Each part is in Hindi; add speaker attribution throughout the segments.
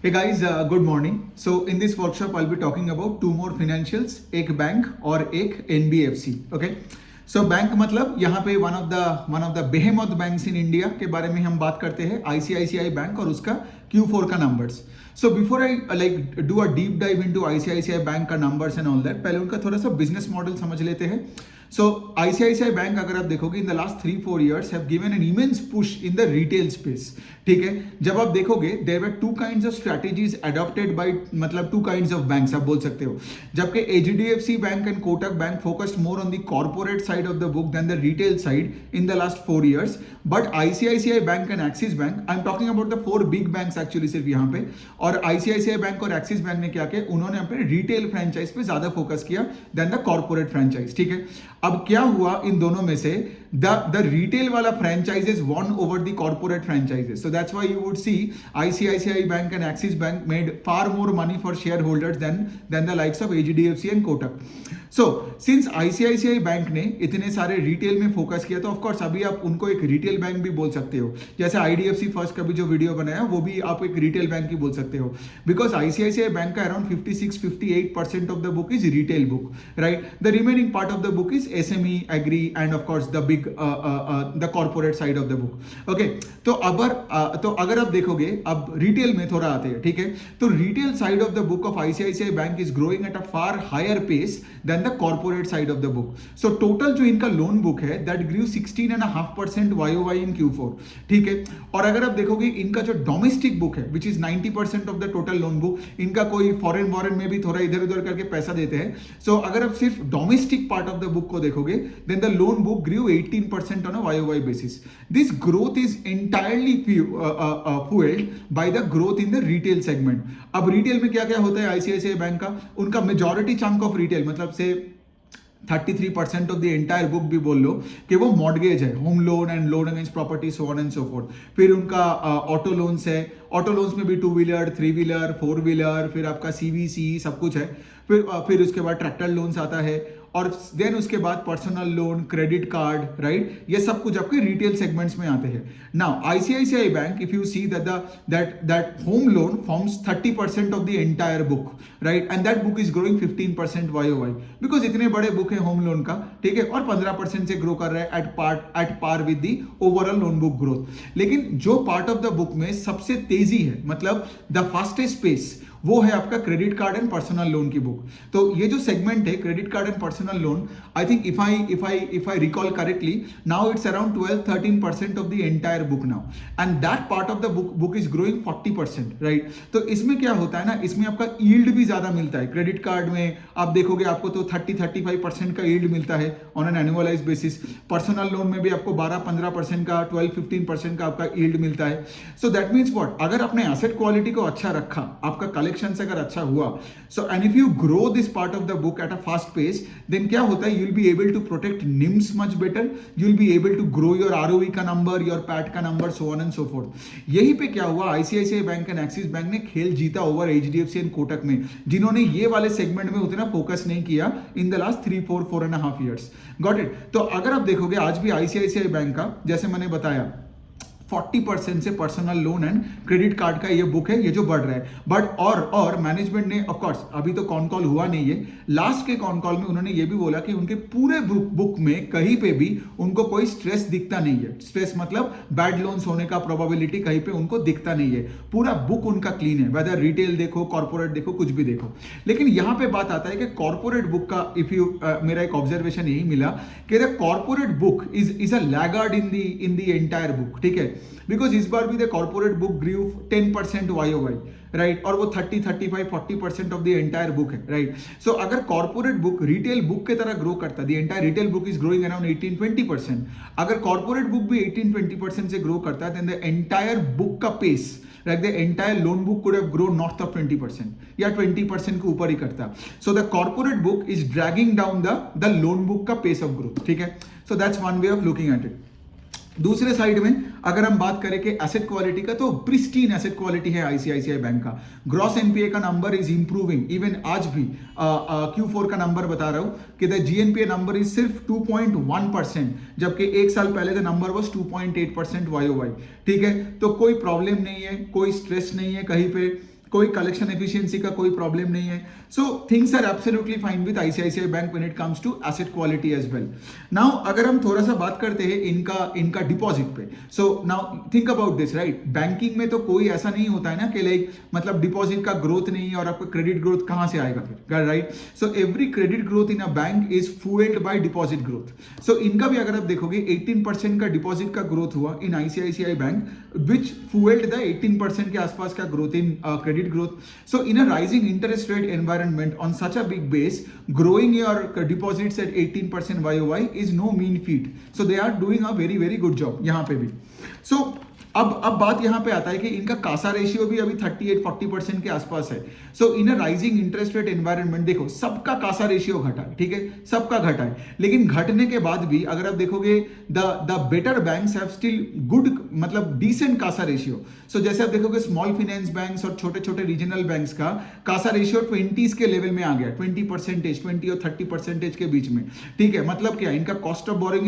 Speaker 1: Hey guys, good morning. So in this workshop, I'll be talking about two more financials, एक बैंक और एक NBFC. Okay. So बैंक मतलब यहाँ पे one of the behemoth banks in India के बारे में हम बात करते हैं, ICICI बैंक और उसका Q4 का numbers. So before I do a deep dive into ICICI bank का numbers and all that, पहले उनका थोड़ा सा business model समझ लेते हैं. So ICICI बैंक अगर आप देखोगे in the last 3-4 years have given an immense push in the retail space. ठीक है, जब आप देखोगे there were two kinds of strategies adopted by मतलब two kinds of banks आप बोल सकते हो. जबकि HDFC bank and Kotak bank focused more on the corporate side of the book than the retail side in the last 4 years. But ICICI bank and Axis bank, I'm talking about the four big banks actually सिर्फ यहाँ पे, और ICICI बैंक और Axis बैंक ने क्या किया, उन्होंने अपने रिटेल फ्रेंचाइज पे ज्यादा फोकस किया देन द कॉर्पोरेट फ्रेंचाइज. ठीक है, अब क्या हुआ इन दोनों में से, द रिटेल वाला franchises won over the corporate franchises. So that's why you would see ICICI bank and Axis bank made far more money for shareholders than the likes of HDFC and Kotak. So since ICICI bank ने इतने सारे रिटेल में फोकस किया, तो ऑफकोर्स अभी आप उनको एक रिटेल बैंक भी बोल सकते हो. जैसे IDFC फर्स्ट का भी जो वीडियो बनाया वो भी आप एक रिटेल बैंक ही बोल सकते हो, बिकॉज ICICI बैंक का around 56-58% of the book is retail book, right. The remaining part of the book is SME, agri and of course the big the corporate side of the book. Okay, तो अगर आप देखोगे, अब रिटेल में थोड़ा आते हैं. ठीक है, तो retail side of the book of ICICI bank is growing at a far higher pace than the corporate side of the book. So total जो इनका लोन बुक है that grew 16.5% YOY in Q4. ठीक है, और अगर आप देखोगे इनका जो डोमेस्टिक बुक है which is 90% of the total loan book, इनका कोई फॉरेन वॉरेन में भी थोड़ा इधर उधर करके पैसा देते हैं. सो अगर आप सिर्फ domestic part of the book को देखोगे then the loan book grew 18% on a YOY basis. This growth is entirely fueled by the growth in the retail segment. अब retail में क्या क्या होता है ICICI बैंक का, उनका majority chunk of retail मतलब से 33% ऑफ द एंटायर बुक भी बोल लो कि वो मॉर्गेज है, home loan and loan against property, so on and so fourth. फिर उनका ऑटो लोन्स है, ऑटो लोन्स में भी 2 व्हीलर 3 व्हीलर 4 व्हीलर, फिर आपका CVC सब कुछ है. फिर उसके बाद ट्रैक्टर लोन्स आता है, और देन उसके बाद personal loan, credit card, right. ये सब कुछ आपके रिटेल सेगमेंट्स में आते हैं. Now ICICI bank, if you see that home loan forms 30% of the entire book, right, and that book is growing 15% YOY, because इतने बड़े बुक है होम लोन का. ठीक है, और 15% से ग्रो कर रहा है at par with the overall loan book growth. लेकिन जो पार्ट ऑफ द बुक में सबसे तेजी है, मतलब द फास्टेस्ट पेस, वो है आपका credit card and personal loan की बुक. तो ये जो सेगमेंट है credit card and personal loan, I think if I recall correctly, now it's around 12-13% of the entire book now, and that part of the book is growing 40%, right. तो इसमें क्या होता है ना, इसमें आपका यील्ड भी ज्यादा मिलता है. क्रेडिट कार्ड में आप देखोगे आपको तो 30-35% का यील्ड मिलता है on an annualise basis. Personal loan में भी आपको 12-15% का, 12-15% का आपका यील्ड मिलता है. सो दैट मीन्स व्हाट, अगर आपने एसेट क्वालिटी को अच्छा रखा, आपका कलेक्शन अगर अच्छा हुआ, so and if you grow this part of the book at a fast pace, then क्या होता है, you will be able to protect NIMs much better, you will be able to grow your ROE का नंबर, योर पैट का number, so on and so forth. यही पे क्या हुआ, ICICI bank and Axis bank ने खेल जीता ओवर HDFC एंड कोटक में, जिन्होंने ये वाले सेगमेंट में उतना फोकस नहीं किया इन the last 4.5 years. Got it. तो अगर आप देखोगे आज भी ICICI बैंक का, जैसे मैंने बताया, 40% से personal loan and credit card का ये बुक है, ये जो बढ़ रहा है. बट और मैनेजमेंट ने, ऑफ कोर्स अभी तो कॉन कॉल हुआ नहीं है, लास्ट के कॉन कॉल में उन्होंने ये भी बोला कि उनके पूरे बुक में कहीं पे भी उनको कोई स्ट्रेस दिखता नहीं है. स्ट्रेस मतलब बैड लोन्स होने का प्रोबेबिलिटी कहीं पे उनको दिखता नहीं है. पूरा बुक उनका क्लीन है, वेदर रिटेल देखो, कॉर्पोरेट देखो, कुछ भी देखो. लेकिन यहां पे बात आता है कि कॉर्पोरेट बुक का, इफ यू मेरा एक ऑब्जर्वेशन यही मिला कि the corporate book is a laggard in the entire book. ठीक है, बिकॉज इस बार भी the corporate book grew 10% YOY, right, और वो 30-35-40% ऑफ द एंटायर बुक है, राइट. सो अगर कॉर्पोरेट बुक रिटेल बुक के तरह ग्रो करता, the entire retail book is growing around 18-20%. अगर कॉर्पोरेट बुक भी 18-20% से ग्रो करता है, देन द एंटायर बुक का pace, like the entire loan book could have grown north of 20% या 20% के ऊपर ही करता. So the corporate book is dragging down the loan book का pace of growth. ठीक है, so that's one way of looking at it. दूसरे साइड में अगर हम बात करें कि एसेट क्वालिटी का, तो प्रिस्टीन एसेट क्वालिटी है ICICI बैंक का. ग्रॉस NPA का नंबर इज इंप्रूविंग, इवन आज भी Q4 का नंबर बता रहा हूं कि द GNPA नंबर इज सिर्फ 2.1%, जबकि एक साल पहले द नंबर वाज 2.8% YOY. ठीक है, तो कोई प्रॉब्लम नहीं है, कोई स्ट्रेस नहीं है कहीं पे. कोई कलेक्शन एफिशिएंसी का कोई प्रॉब्लम नहीं है. So things are absolutely fine with ICICI bank when it comes to asset quality as well. Now अगर हम थोड़ा सा बात करते हैं इनका डिपॉजिट पे. So now think about this, right. Banking में तो कोई ऐसा नहीं होता है ना कि लाइक मतलब डिपॉजिट का ग्रोथ नहीं है और आपका क्रेडिट ग्रोथ कहां से आएगा फिर, right. So every credit growth in a bank is fueled by deposit growth. So इनका भी अगर आप देखोगे 18% का डिपॉजिट का ग्रोथ हुआ इन आईसीआईसीआई बैंक, विच फुएल्ड द 18% के आसपास का growth in credit growth. So in a rising interest rate environment on such a big base, growing your deposits at 18% YOY is no mean feat. So they are doing a very very good job यहाँ पे भी. So अब बात यहाँ पे आता है कि इनका कासा रेशियो भी अभी 38-40% के आसपास है. So in a rising interest rate environment देखो सबका कासा रेशियो घटा है, ठीक है, सबका घटा है. लेकिन घटने के बाद भी अगर आप देखोगे the better banks have still good मतलब डिसेंट कासा रेशियो. सो जैसे आप देखोगे स्मॉल फाइनेंस बैंक्स और छोटे छोटे रीजनल बैंक्स का कासा रेशियो 20s के लेवल में आ गया, 20% 20 और 30% के बीच में, ठीक है. मतलब क्या, इनका cost of borrowing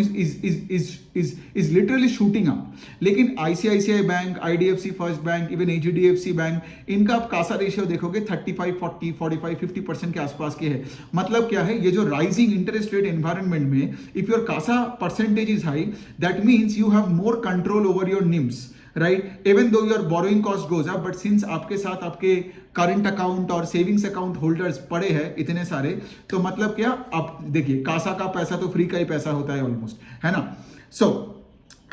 Speaker 1: is literally shooting up. लेकिन ICICI bank, IDFC first bank, even HDFC bank, इनका आप कासा रेशियो देखोगे 35, 40, 45, 50% के आसपास के है. मतलब क्या है, ये जो राइजिंग इंटरेस्ट रेट एनवायरनमेंट में if your CASA percentage is high, that means you have more control over your NIMs, right. Even though your borrowing cost goes up, but since आपके साथ आपके करंट अकाउंट और सेविंग्स अकाउंट होल्डर्स पड़े हैं इतने सारे, तो मतलब क्या, आप देखिए कासा का पैसा तो फ्री का ही पैसा होता है ऑलमोस्ट, है ना. So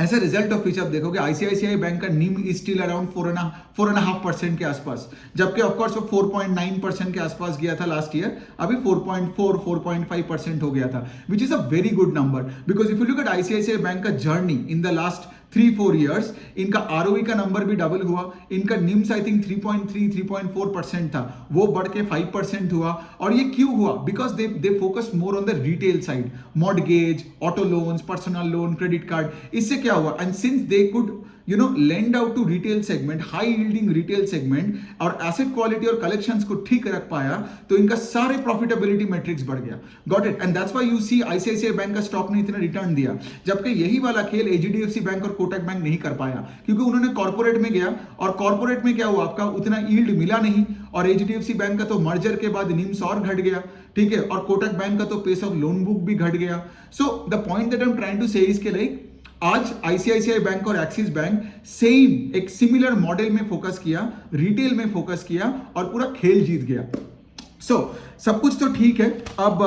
Speaker 1: as a result of which आप देखोगे आईसीआईसीआई बैंक का निम इज स्टिल अराउंड 4.5% के आसपास, जबकि ऑफकोर्स वो 4.9% के आसपास गया था लास्ट ईयर, अभी 4.5% हो गया था, which is a very good number. Because if you look at ICICI bank का journey in the last 3-4 years, इनका आरओई का नंबर भी डबल हुआ. इनका निम्स आई थिंक 3.3-3.4% था, वो बढ़ के 5% हुआ. और ये क्यों हुआ? Because they focus more on the retail side, mortgage, auto loans, personal loan, credit card. इससे क्या हुआ, and since they could lend out to retail segment, high yielding retail segment, और asset quality और collections को ठीक रख पाया, तो इनका सारे profitability metrics बढ़ गया. Got it? And that's why you see ICICI bank का स्टॉक ने इतना रिटर्न दिया, जबकि यही वाला खेल एचडीएफसी बैंक और कोटक बैंक नहीं कर पाया, क्योंकि उन्होंने कॉर्पोरेट में गया, और कॉर्पोरेट में क्या हुआ, आपका उतना यील्ड मिला नहीं, और एचडीएफसी बैंक का तो मर्जर के बाद निम्स और घट गया, ठीक है, और कोटक बैंक का तो पेस ऑफ लोन बुक भी घट गया. So the point that I am trying to say इसके लाइक आज आईसीआईसीआई बैंक और एक्सिस बैंक सेम एक सिमिलर मॉडल में फोकस किया, रिटेल में फोकस किया, और पूरा खेल जीत गया. सो सब कुछ तो ठीक है. अब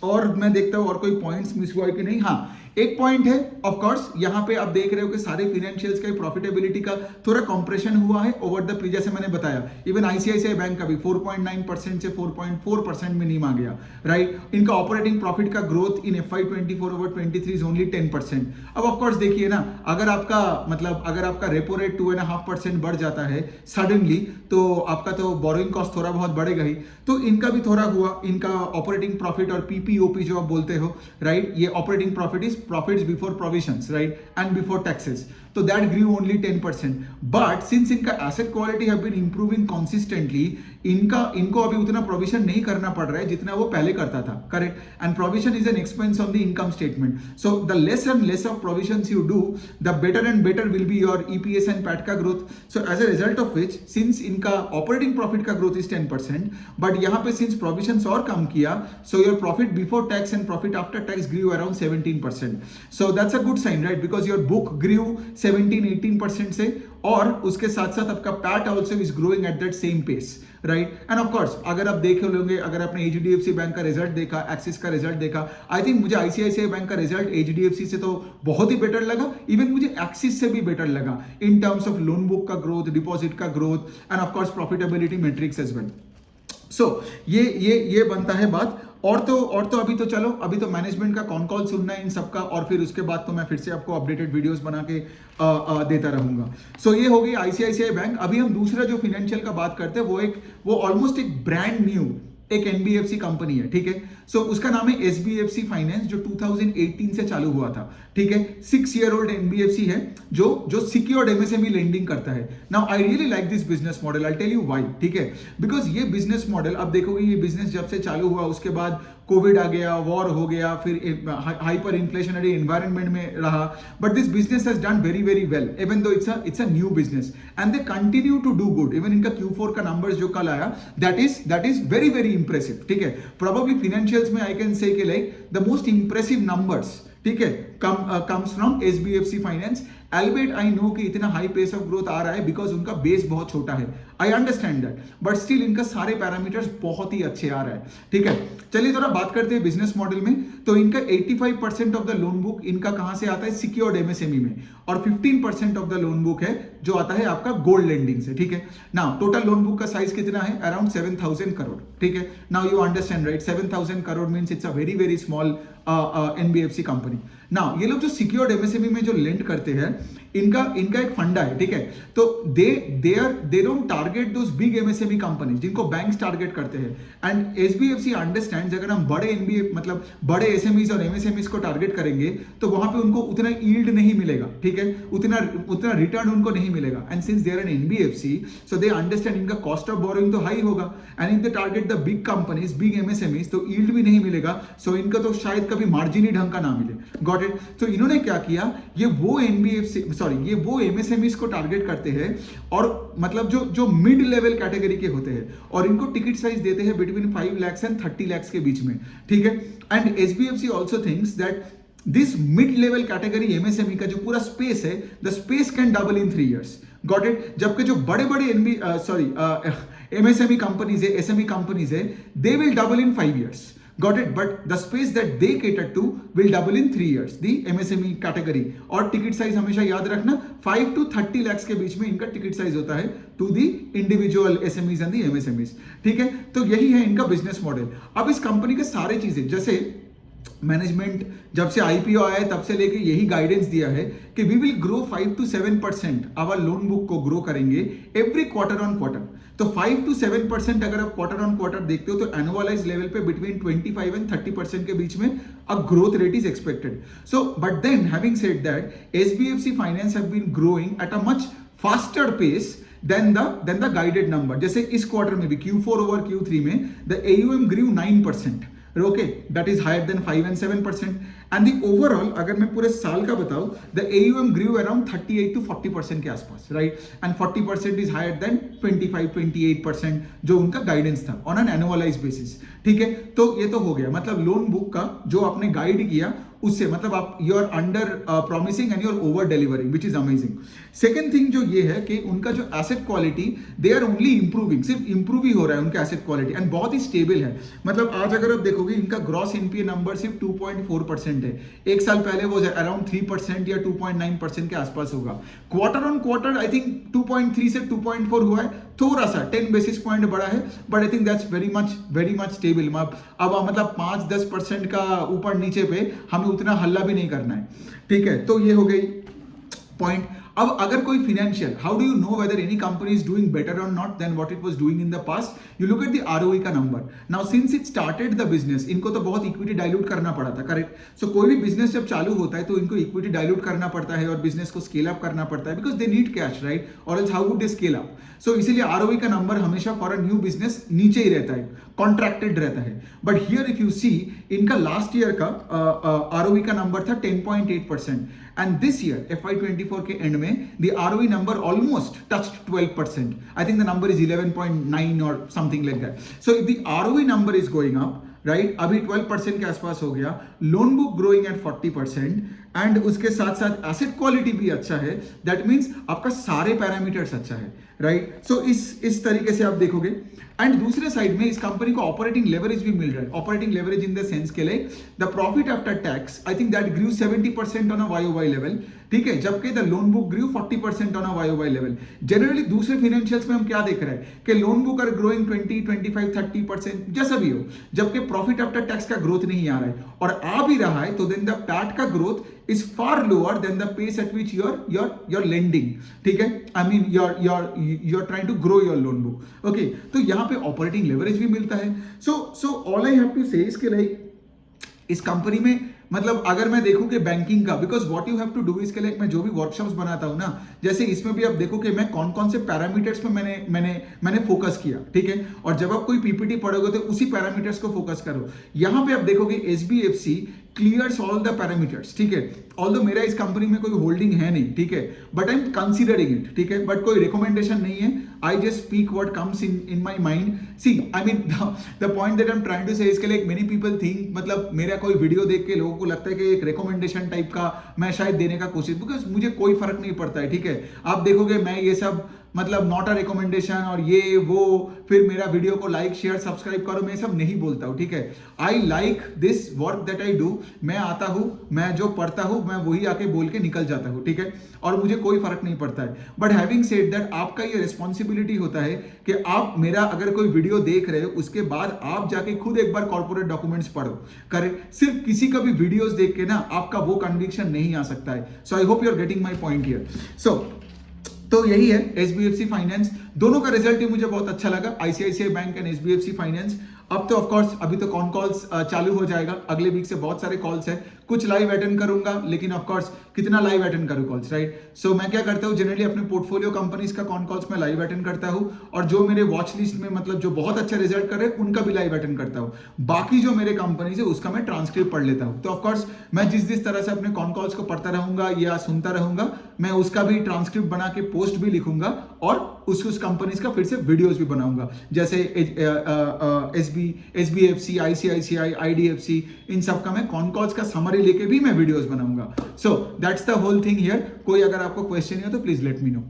Speaker 1: और मैं देखता हूं और कोई पॉइंट्स मिस हुआ है कि नहीं. हाँ, एक पॉइंट है, ऑफ कोर्स यहाँ पे आप देख रहे हो कि सारे फिनेंशियल्स का प्रॉफिटेबिलिटी का थोड़ा कंप्रेशन हुआ है ओवर द प्रीवियस, जैसे मैंने बताया. इवन आईसीआईसीआई बैंक का भी 4.9% से 4.4% में नीम आ गया, राइट. इनका ऑपरेटिंग प्रॉफिट का growth in FY24 over 23 is only 10%. अब ऑफ कोर्स देखिए ना, अगर आपका रेपो रेट 2.5% बढ़ जाता है सडनली, तो आपका तो बोरोइंग कॉस्ट थोड़ा बहुत बढ़ेगा ही. तो इनका भी थोड़ा हुआ, इनका ऑपरेटिंग प्रॉफिट और पीपीओपी जो आप बोलते हो, राइट, ये operating profit is profits before provisions, right, and before taxes, so that grew only 10%. But since इनका asset quality have been improving consistently, इनको अभी उतना प्रोविजन नहीं करना पड़ रहा है जितना वो पहले करता था, correct. And provision is an expense on the income statement. So the less and less of provisions you do, the better and better will be your EPS and PAT का growth. So as a result of which, since इनका ऑपरेटिंग प्रॉफिट का ग्रोथ इज 10%, बट यहाँ पे सिंस प्रोविजंस और कम किया, so your profit before tax and profit after tax grew around 17%. So that's a good sign, right, because your book grew 17-18% से, और उसके साथ साथ आपका PAT also is growing at that same pace, right. And of course अगर आप देखे होंगे, अगर आपने एचडीएफसी बैंक का रिजल्ट देखा, एक्सिस का रिजल्ट देखा, आई थिंक मुझे आईसीआईसीआई बैंक का रिजल्ट एचडीएफसी से तो बहुत ही बेटर लगा, इवन मुझे एक्सिस से भी बेटर लगा in terms of loan book का ग्रोथ, डिपॉजिट का growth, and of course profitability metrics as well. So ये बनता है बात. और तो अभी तो चलो, अभी तो मैनेजमेंट का कॉन कॉल सुनना है इन सबका, और फिर उसके बाद तो मैं फिर से आपको अपडेटेड वीडियोस बना के देता रहूंगा. सो ये हो गई आईसीआईसीआई बैंक. अभी हम दूसरा जो फाइनेंशियल का बात करते हैं, वो ऑलमोस्ट एक ब्रांड न्यू एक एनबीएफसी कंपनी है, ठीक है. सो उसका नाम है एसबीएफसी फाइनेंस, जो 2018 से चालू हुआ था, ठीक है. 6 year old एनबीएफसी है जो सिक्योर्ड एमएसएमई लेंडिंग करता है. Now I really like this business model, I tell you why, ठीक है. बिकॉज ये बिजनेस मॉडल, अब देखोगे ये बिजनेस जब से चालू हुआ उसके बाद कोविड आ गया, वॉर हो गया, फिर हाइपर इन्फ्लेशनरी एनवायरनमेंट में रहा, but this business has done very very well even though it's a new business and they continue to do good. Even इनका Q4 का नंबर्स जो कल आया that is very very impressive. ठीक है, प्रोबेबली फाइनेंशियल्स में आई कैन से कि like the most impressive numbers, ठीक है, comes from SBFC finance. Albeit I know कि इतना हाई पेस ऑफ ग्रोथ आ रहा है बिकॉज उनका बेस बहुत छोटा है, I understand that, but still इनका सारे पैरामीटर्स बहुत ही अच्छे आ रहा है. ठीक है, चलिए थोड़ा बात करते हैं बिजनेस मॉडल में. तो इनका 85% ऑफ द लोन बुक इनका कहां से आता है? सिक्योर्ड MSME में, और 15% ऑफ द लोन बुक है जो आता है आपका गोल्ड लेंडिंग से. ठीक है, नाउ टोटल लोन बुक का साइज कितना है? अराउंड 7,000 करोड़. ठीक है, now you understand right, 7,000 crore means it's a very very small NBFC company. Now ये लोग जो सिक्योर्ड MSME में जो लेंड करते हैं, इनका एक फंडा है. ठीक है, तो they don't target those big MSME companies जिनको बैंक्स टारगेट करते हैं. एंड SBFC अंडरस्टैंड्स अगर हम बड़े NBA मतलब बड़े SMEs और MSMEs को टारगेट करेंगे तो वहां पे उनको उतना यील्ड नहीं मिलेगा. ठीक है, उतना रिटर्न उनको नहीं मिलेगा. And since they are an NBFC, so they understand इनका कॉस्ट ऑफ बोरोइंग तो हाई होगा, and if they target the big companies, big MSMEs, तो यील्ड भी नहीं मिलेगा. सो इनका तो शायद कभी मार्जिन ही ढंग का ना मिले. Got it? तो इन्होंने क्या किया, ये वो MSMEs को टारगेट करते हैं, और मतलब जो मिड लेवल कैटेगरी के होते हैं, और इनको टिकट साइज देते हैं बिटवीन 5 lakhs एंड 30 lakhs के बीच में. ठीक है, and SBFC also thinks that this mid level category MSME का जो पूरा स्पेस है, the space can double in 3 years. Got it? जबकि जो बड़े बड़े MSME कंपनीज है, SME कंपनीज है, they will double in 5 years. Got it? But the space that they cater to will double in 3 years. The MSME category. और टिकट साइज हमेशा याद रखना 5 to 30 lakhs के बीच में इनका टिकट साइज होता है to the individual SMEs and the MSMEs. ठीक है, तो यही है इनका बिजनेस मॉडल. अब इस कंपनी के सारे चीजें, जैसे मैनेजमेंट जब से IPO आया है तब से लेके यही गाइडेंस दिया है कि we will grow 5 to 7% our loan book को ग्रो करेंगे एवरी क्वार्टर ऑन क्वार्टर. तो 5 to 7% अगर आप क्वार्टर ऑन क्वार्टर देखते हो तो एनुअलाइज लेवल पे बिटवीन 25 एंड 30% के बीच में a growth rate is expected. So but then having said that, SBFC finance have been growing at a much faster pace than the guided number. जैसे इस क्वार्टर में भी Q4 over Q3 में the AUM grew 9%. Okay, that is higher than 5 and 7%. And the overall, अगर मैं पूरे साल का बताऊं, the AUM grew around 38 to 40% के आसपास, right? And 40% is higher than 25-28% जो उनका गाइडेंस था on an annualized basis. ठीक है, तो ये तो हो गया, मतलब लोन बुक का जो आपने गाइड किया उससे, मतलब आप you are under promising and you are over delivering, which is amazing. Second thing जो ये है कि उनका जो asset quality, they are only improving, सिर्फ इंप्रूव ही हो रहा है उनका एसेट क्वालिटी, एंड बहुत ही स्टेबल है. मतलब आज अगर आप देखोगे इनका ग्रॉस NPA नंबर सिर्फ 2.4% है. एक साल पहले वो अराउंड 3% या 2.9% के आसपास होगा. Quarter on quarter I think 2.3 से 2.4 हुआ है, थोड़ा सा 10 बेसिस पॉइंट बढ़ा है, but I think that's very much stable. अब मतलब 5-10% का ऊपर नीचे पे हमें उतना हल्ला भी नहीं करना है. ठीक है, तो ये हो गई पॉइंट. अब अगर कोई financial, how do you know whether any company is doing better और not then what it was doing in the past? You look at the ROE का number. Now since it started the business, इनको तो बहुत इक्विटी डाइल्यूट करना पड़ा था, करेक्ट? सो कोई भी बिजनेस जब चालू होता है तो इनको इक्विटी डाइल्यूट करना पड़ता है और बिजनेस को स्केल अप करना पड़ता है, because they need cash, right? और else how would they scale up? So इसीलिए ROE का नंबर हमेशा फॉर अ न्यू बिजनेस नीचे ही रहता है, कॉन्ट्रैक्टेड रहता है. But here if you see, इनका लास्ट ईयर का ROE का नंबर था 10.8%, and this year FY24 के एंड में the ROE number almost touched 12%. I think the number is 11.9 or something like that. So if the ROE number is going up, right, अभी 12% के आसपास हो गया, loan book growing at 40%, and उसके साथ साथ एसेट क्वालिटी भी अच्छा है, दैट मीन्स आपका सारे पैरामीटर्स अच्छा है, राइट? सो इस तरीके से आप देखोगे. एंड दूसरे साइड में इस कंपनी को ऑपरेटिंग लेवरेज भी मिल रहा है. Operating leverage in the sense के लिए the profit after tax, I think that grew 70% on a YOY level. ठीक है, जबकि the loan book grew 40% on a YOY level. Generally दूसरे फाइनेंशियल्स में हम क्या देख रहे हैं कि लोन बुक आर ग्रोइंग 20, 25, 30% जैसा भी हो, जबकि प्रॉफिट आफ्टर टैक्स का ग्रोथ नहीं आ रहा है, और आ भी रहा है तो देन द पैट का growth is far lower than the pace at which you're lending. ठीक है, I mean you're trying to grow your loan book. Okay, तो यहाँ पे ऑपरेटिंग लेवरेज भी मिलता है. So all I have to say is कि like इस कंपनी में मतलब अगर मैं देखूं कि बैंकिंग का, because what you have to do इसके लिए मैं जो भी वर्कशॉप्स बनाता हूं ना, जैसे इसमें भी आप देखो कि मैं कौन कौन से पैरामीटर्स पे मैंने फोकस किया, ठीक है। और जब आप कोई पीपीटी पढ़ोगे तो उसी पैरामीटर्स को फोकस करो। यहां पे आप देखोगे SBFC clears all the parameters, ठीक है। ऑल्दो मेरा इस कंपनी में कोई होल्डिंग है नहीं, ठीक है, but I am considering it, ठीक है, बट कोई रिकमेंडेशन नहीं है। I just speak what comes in my mind. See I mean the point that I am trying to say, इसके लिए मेनी पीपल थिंक मतलब मेरा कोई वीडियो देख के लोगों को लगता है कि एक रिकमेंडेशन टाइप का मैं शायद देने का कोशिश, बिकॉज मुझे कोई फर्क नहीं पड़ता है, ठीक है। आप देखोगे मैं ये सब मतलब नॉट अ रिकमेंडेशन और ये वो, फिर मेरा वीडियो को लाइक शेयर सब्सक्राइब करो, मैं सब नहीं बोलता हूँ, ठीक है। I like this work that I do. मैं आता हूँ, मैं जो पढ़ता हूँ मैं वही आके बोल के निकल जाता हूँ, ठीक है, और मुझे कोई फर्क नहीं पड़ता है। बट हैविंग सेड दैट, आपका ये रिस्पॉन्सिबिलिटी होता है कि आप मेरा अगर कोई वीडियो देख रहे हो उसके बाद आप जाके खुद एक बार कॉर्पोरेट डॉक्यूमेंट्स पढ़ो, करेक्ट। सिर्फ किसी का भी वीडियोस देख के ना आपका वो कन्विक्शन नहीं आ सकता है। So I hope you are getting my point here. तो यही है एसबीएफसी फाइनेंस, दोनों का रिजल्ट ही मुझे बहुत अच्छा लगा, ICICI bank and SBFC finance. अब तो ऑफ कोर्स अभी तो कॉन कॉल्स चालू हो जाएगा, अगले वीक से बहुत सारे कॉल्स है, कुछ लाइव अटेंड करूंगा, लेकिन ऑफ कोर्स कितना लाइव अटेंड करूं कॉल्स, राइट। सो मैं क्या करता हूं, जनरली अपने पोर्टफोलियो कंपनीज का कॉन कॉल्स में लाइव अटेंड करता हूं, और जो मेरे वॉच लिस्ट में मतलब जो बहुत अच्छा रिजल्ट कर रहे हैं उनका भी लाइव अटेंड करता हूं। बाकी जो मेरे कंपनीज है उसका मैं ट्रांसक्रिप्ट पढ़ लेता हूं। तो ऑफकोर्स मैं जिस तरह से अपने कॉन कॉल्स को पढ़ता रहूंगा या सुनता रहूंगा, मैं उसका भी ट्रांसक्रिप्ट बना के पोस्ट भी लिखूंगा और उस कंपनीज का फिर से वीडियोस भी बनाऊंगा, जैसे एसबीएफसी, आईसीआईसीआई, आईडीएफसी, इन सब का मैं कॉन कॉल्स का समरी लेके भी मैं वीडियोस बनाऊंगा। So that's the whole thing here. कोई अगर आपको क्वेश्चन है तो प्लीज लेट मी नो।